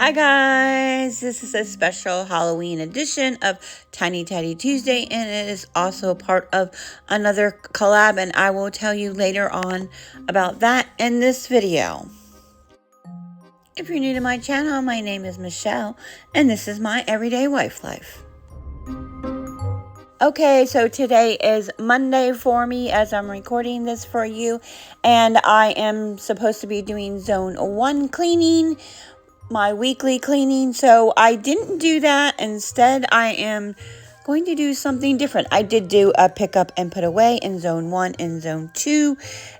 Hi guys, this is a special Halloween edition of Tiny Tidy Tuesday, and it is also part of another collab, and I will tell you later on about that in this video. If you're new to my channel, my name is Michelle, and this is my everyday wife life. Okay, so today is Monday for me as I'm recording this for you, and I am supposed to be doing zone 1 cleaning, my weekly cleaning. So I didn't do that. Instead, I am going to do something different. I did do a pick up and put away in zone 1 and zone 2,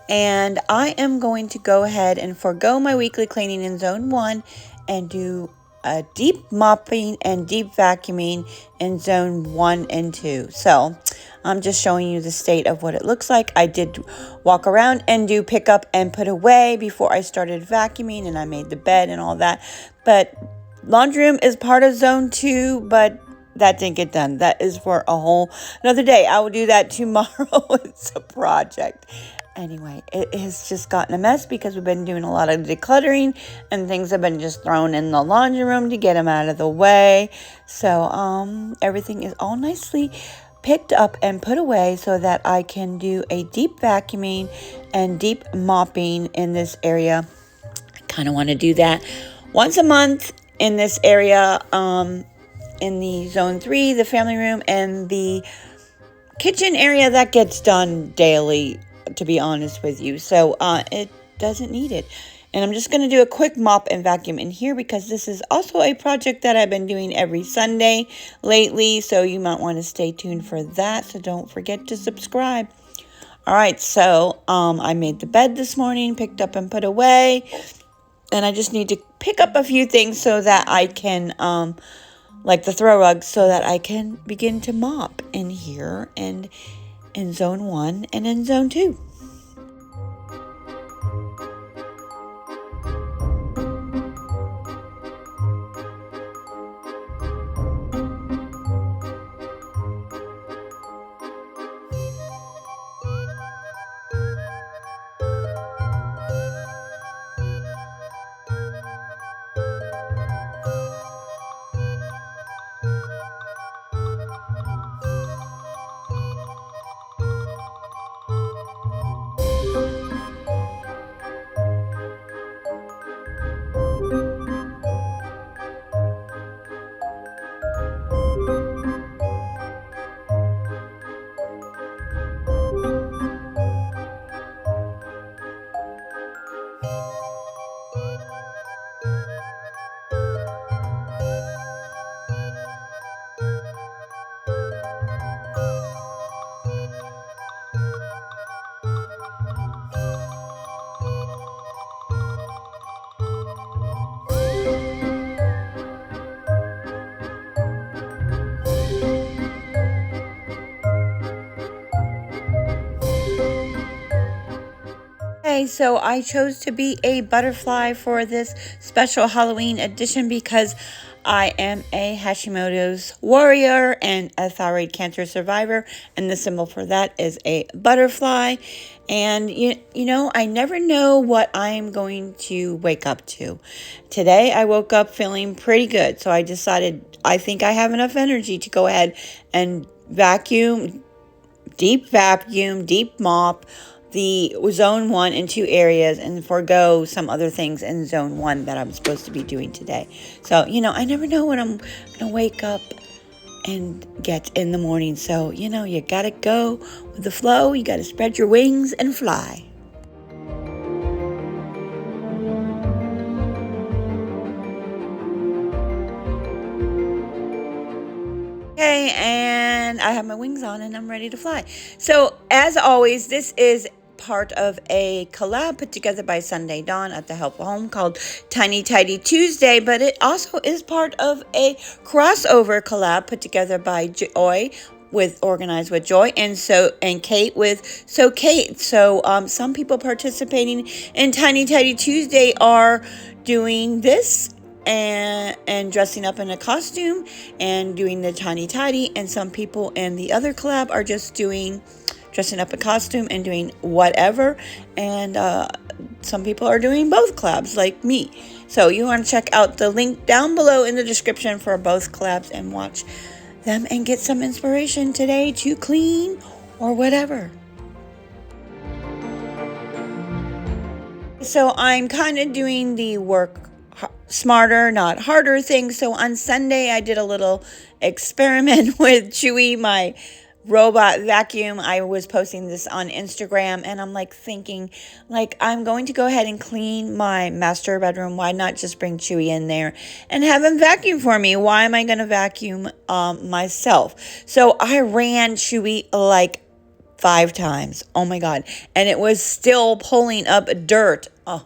and I am going to go ahead and forego my weekly cleaning in zone 1 and do a deep mopping and deep vacuuming in zone 1 and 2. So I'm just showing you the state of what it looks like. I did walk around and do pick up and put away before I started vacuuming, and I made the bed and all that. But laundry room is part of zone 2, but that didn't get done. That is for a whole another day. I will do that tomorrow. It's a project. Anyway, it has just gotten a mess because we've been doing a lot of decluttering and things have been just thrown in the laundry room to get them out of the way. So everything is all nicely picked up and put away so that I can do a deep vacuuming and deep mopping in this area. I kind of want to do that once a month in this area, in the zone 3, the family room, and the kitchen area. That gets done daily, to be honest with you. So it doesn't need it. And I'm just going to do a quick mop and vacuum in here because this is also a project that I've been doing every Sunday lately. So you might want to stay tuned for that. So don't forget to subscribe. All right. So I made the bed this morning, picked up and put away. And I just need to pick up a few things so that I can, like the throw rug, so that I can begin to mop in here and in zone 1 and in zone 2. Okay, so I chose to be a butterfly for this special Halloween edition because I am a Hashimoto's warrior and a thyroid cancer survivor, and the symbol for that is a butterfly. And you know, I never know what I'm going to wake up to. Today I woke up feeling pretty good, so I decided I think I have enough energy to go ahead and vacuum, deep mop the zone 1 and 2 areas and forego some other things in zone 1 that I'm supposed to be doing today. So, you know, I never know when I'm going to wake up and get in the morning. So, you know, you got to go with the flow. You got to spread your wings and fly. Okay, and I have my wings on and I'm ready to fly. So, as always, this is part of a collab put together by Sunday Dawn at the Help Home called Tiny Tidy Tuesday, but it also is part of a crossover collab put together by Joy with Organized with Joy and Kate with Kate. So some people participating in Tiny Tidy Tuesday are doing this and dressing up in a costume and doing the tiny tidy, and some people in the other collab are just doing dressing up a costume and doing whatever. And some people are doing both collabs like me. So you want to check out the link down below in the description for both collabs and watch them and get some inspiration today to clean or whatever. So I'm kind of doing the work smarter, not harder thing. So on Sunday, I did a little experiment with Chewy, my robot vacuum. I was posting this on Instagram, and I'm like thinking, like, I'm going to go ahead and clean my master bedroom. Why not just bring Chewy in there and have him vacuum for me? Why am I going to vacuum myself? So I ran Chewy like 5 times. Oh my God. And it was still pulling up dirt. Oh,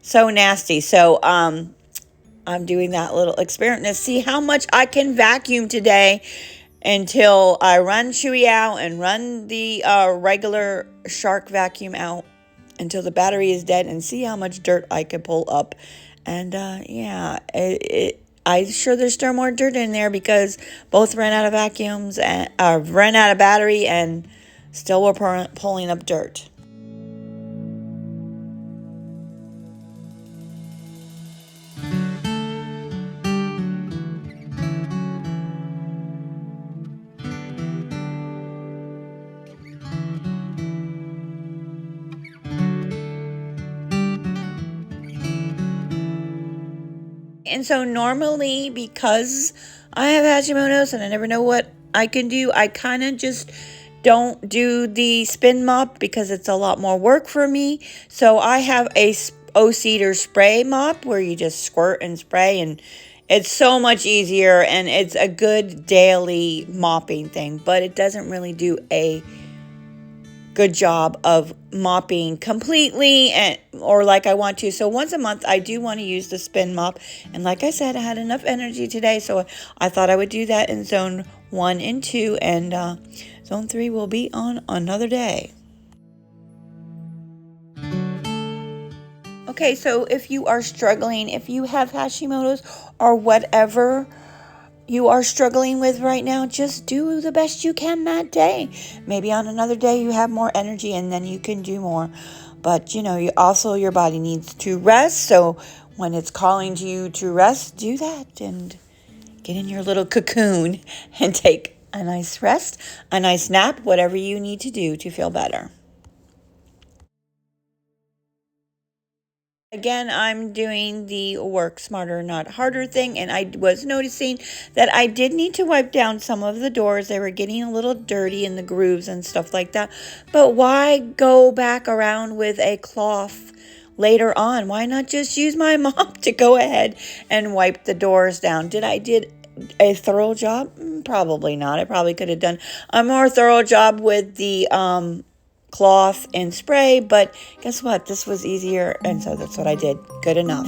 so nasty. So I'm doing that little experiment to see how much I can vacuum today until I run Chewy out and run the regular shark vacuum out until the battery is dead, and see how much dirt I can pull up. And yeah, I'm sure there's still more dirt in there because both ran out of vacuums and ran out of battery, and still we're pulling up dirt. And so normally, because I have Hashimoto's and I never know what I can do, I kind of just don't do the spin mop because it's a lot more work for me. So I have a O-Cedar spray mop where you just squirt and spray, and it's so much easier, and it's a good daily mopping thing, but it doesn't really do a good job of mopping completely or like I want to. So once a month I do want to use the spin mop, and like I said, I had enough energy today, so I thought I would do that in zone 1 and 2, and zone 3 will be on another day. Okay, so if you are struggling, if you have Hashimoto's or whatever you are struggling with right now, just do the best you can that day. Maybe on another day you have more energy and then you can do more. But your body needs to rest. So when it's calling to you to rest, do that and get in your little cocoon and take a nice rest, a nice nap, whatever you need to do to feel better. Again, I'm doing the work smarter, not harder thing, and I was noticing that I did need to wipe down some of the doors. They were getting a little dirty in the grooves and stuff like that. But why go back around with a cloth later on? Why not just use my mop to go ahead and wipe the doors down? Did a thorough job? Probably not. I probably could have done a more thorough job with the cloth and spray, but guess what? This was easier, and so that's what I did. Good enough.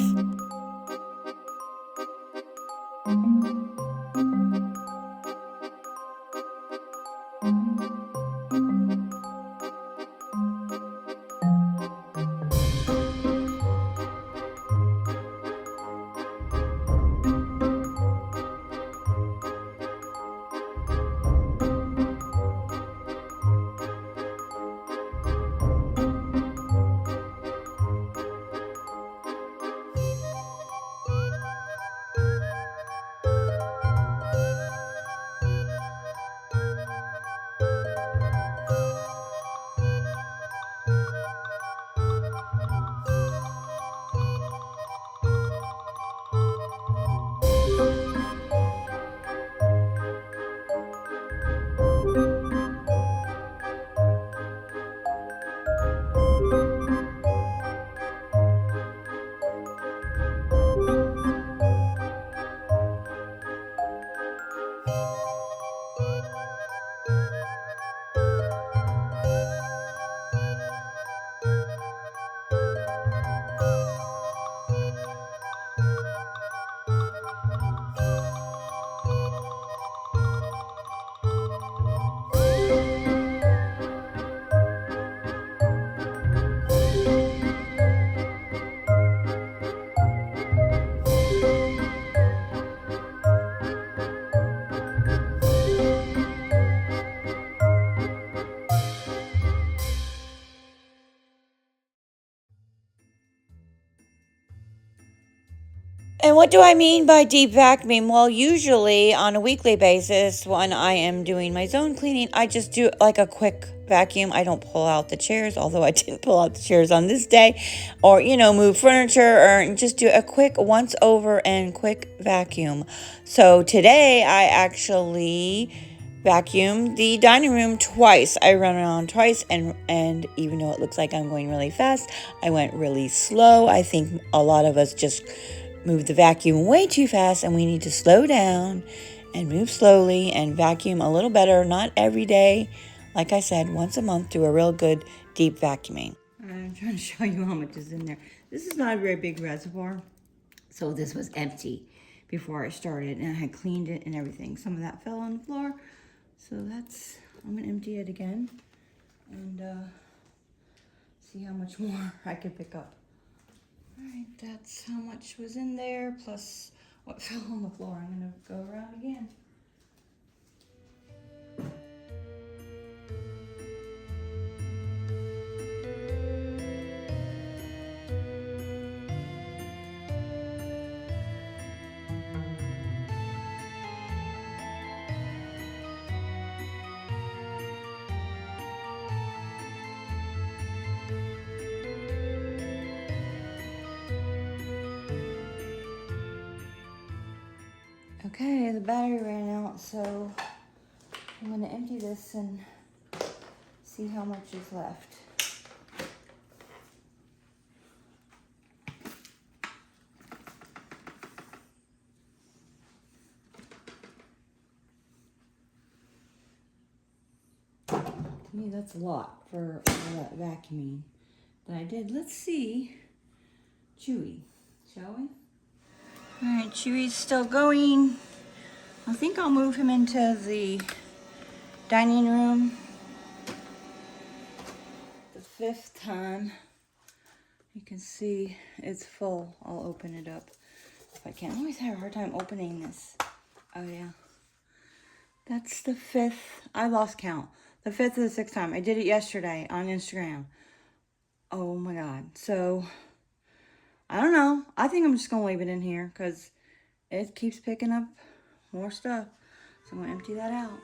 And what do I mean by deep vacuuming? Well, usually on a weekly basis, when I am doing my zone cleaning, I just do like a quick vacuum. I don't pull out the chairs, although I didn't pull out the chairs on this day, or, move furniture, or just do a quick once over and quick vacuum. So today I actually vacuumed the dining room twice. I ran around twice, and even though it looks like I'm going really fast, I went really slow. I think a lot of us just move the vacuum way too fast, and we need to slow down and move slowly and vacuum a little better. Not every day. Like I said, once a month, do a real good deep vacuuming. I'm trying to show you how much is in there. This is not a very big reservoir, so this was empty before I started, and I had cleaned it and everything. Some of that fell on the floor, so I'm gonna empty it again and see how much more I could pick up. All right, that's how much was in there, plus what fell on the floor. I'm gonna go around again. Okay, the battery ran out, so I'm gonna empty this and see how much is left. To me, that's a lot for all that vacuuming that I did. Let's see Chewy, shall we? All right, Chewy's still going. I think I'll move him into the dining room. The 5th time. You can see it's full. I'll open it up if I can. I always have a hard time opening this. Oh yeah. That's the 5th. I lost count. The 5th or the 6th time. I did it yesterday on Instagram. Oh my God. So, I don't know. I think I'm just going to leave it in here because it keeps picking up more stuff. So I'm going to empty that out.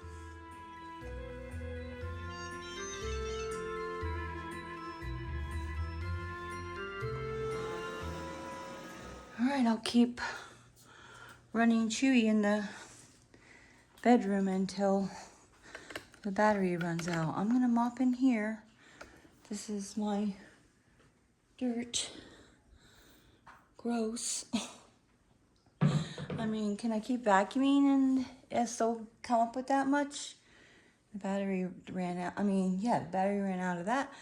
All right, I'll keep running Chewy in the bedroom until the battery runs out. I'm going to mop in here. This is my dirt. Gross. I mean, can I keep vacuuming and it still come up with that much? The battery ran out. I mean, yeah, the battery ran out of that.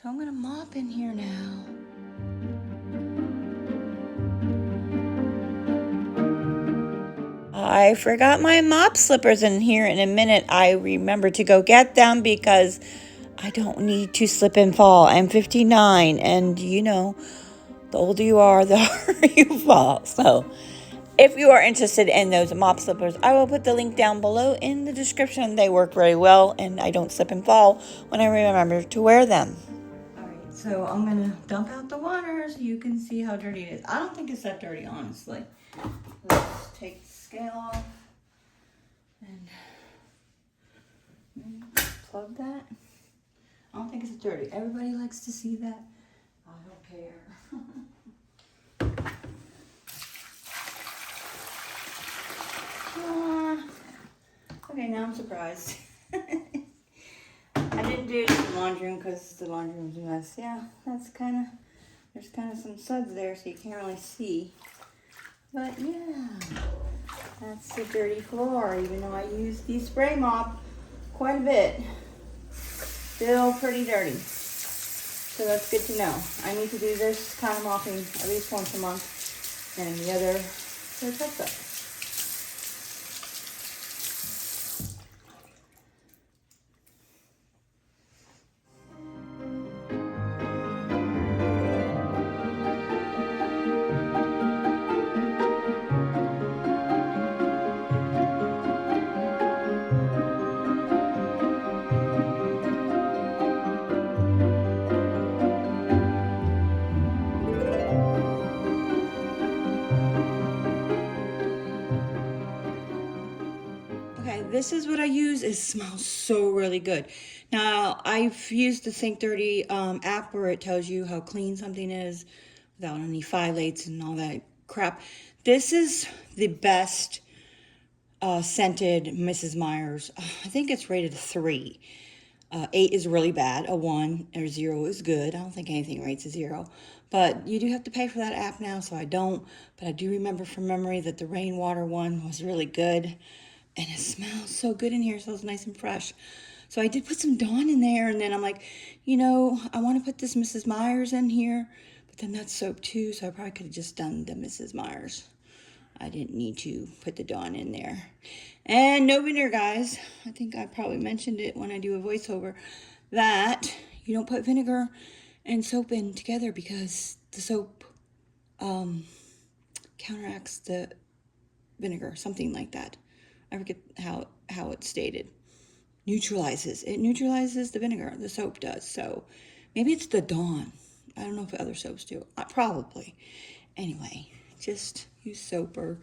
So I'm going to mop in here now. I forgot my mop slippers in here. In a minute, I remember to go get them because I don't need to slip and fall. I'm 59, and the older you are, the harder you fall. So if you are interested in those mop slippers, I will put the link down below in the description. They work very well, and I don't slip and fall when I remember to wear them. All right, so I'm going to dump out the water so you can see how dirty it is. I don't think it's that dirty, honestly. Let's take the scale off and plug that. I don't think it's dirty. Everybody likes to see that. I don't care. Okay, now I'm surprised. I didn't do it in the laundry room because the laundry room's a mess. Yeah, there's kind of some suds there so you can't really see. But yeah, that's the dirty floor, even though I use the spray mop quite a bit. Still pretty dirty. So that's good to know. I need to do this kind of mopping at least once a month, and the other for a touch-up. this is what I use. It smells so really good. Now, I've used the Think Dirty app where it tells you how clean something is without any phthalates and all that crap. This is the best scented Mrs. Meyer's. I think it's rated 3. 8 is really bad. A 1 or 0 is good. I don't think anything rates a 0. But you do have to pay for that app now, so I don't. But I do remember from memory that the rainwater one was really good. And it smells so good in here. It smells nice and fresh. So I did put some Dawn in there. And then I'm like, you know, I want to put this Mrs. Meyer's in here. But then that's soap too. So I probably could have just done the Mrs. Meyer's. I didn't need to put the Dawn in there. And no vinegar, guys. I think I probably mentioned it when I do a voiceover, that you don't put vinegar and soap in together because the soap counteracts the vinegar, something like that. I forget how it's stated. Neutralizes. It neutralizes the vinegar. The soap does. So maybe it's the Dawn. I don't know if other soaps do. Probably. Anyway, just use soap or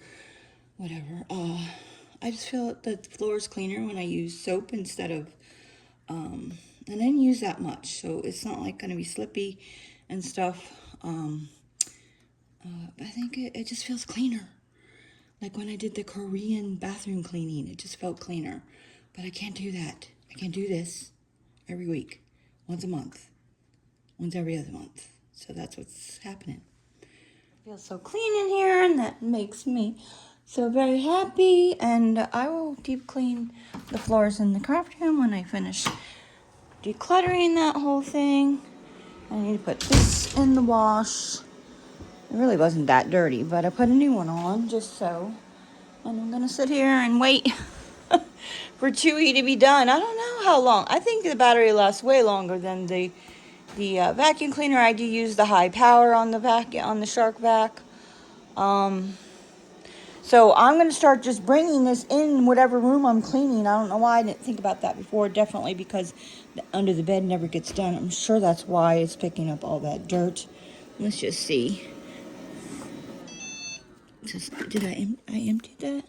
whatever. I just feel that the floor is cleaner when I use soap instead of, and I didn't use that much, so it's not like going to be slippy and stuff. I think it just feels cleaner. Like when I did the Korean bathroom cleaning, it just felt cleaner. But I can't do that. I can't do this every week, once a month, once every other month. So that's what's happening. Feels so clean in here, and that makes me so very happy. And I will deep clean the floors in the craft room when I finish decluttering that whole thing. I need to put this in the wash. It really wasn't that dirty, but I put a new one on just so. And I'm gonna sit here and wait for Chewy to be done. I don't know how long. I think the battery lasts way longer than the vacuum cleaner. I do use the high power on the Shark Vac. So I'm going to start just bringing this in whatever room I'm cleaning. I don't know why I didn't think about that before. Definitely because under the bed never gets done. I'm sure that's why it's picking up all that dirt. Let's just see. Did I empty that?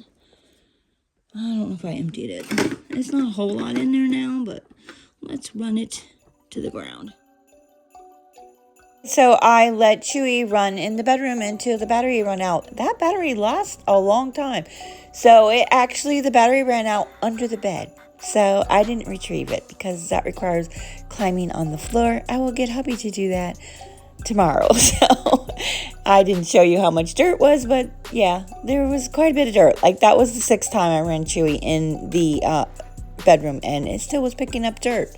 I don't know if I emptied it. It's not a whole lot in there now, but let's run it to the ground. So I let Chewy run in the bedroom until the battery ran out. That battery lasts a long time. So the battery ran out under the bed. So I didn't retrieve it because that requires climbing on the floor. I will get hubby to do that tomorrow. So I didn't show you how much dirt was, but yeah, there was quite a bit of dirt. Like that was the 6th time I ran Chewy in the bedroom, and it still was picking up dirt.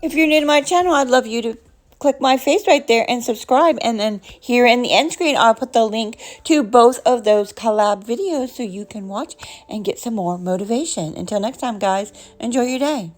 If you're new to my channel, I'd love you to click my face right there and subscribe. And then here in the end screen, I'll put the link to both of those collab videos so you can watch and get some more motivation. Until next time, guys, enjoy your day.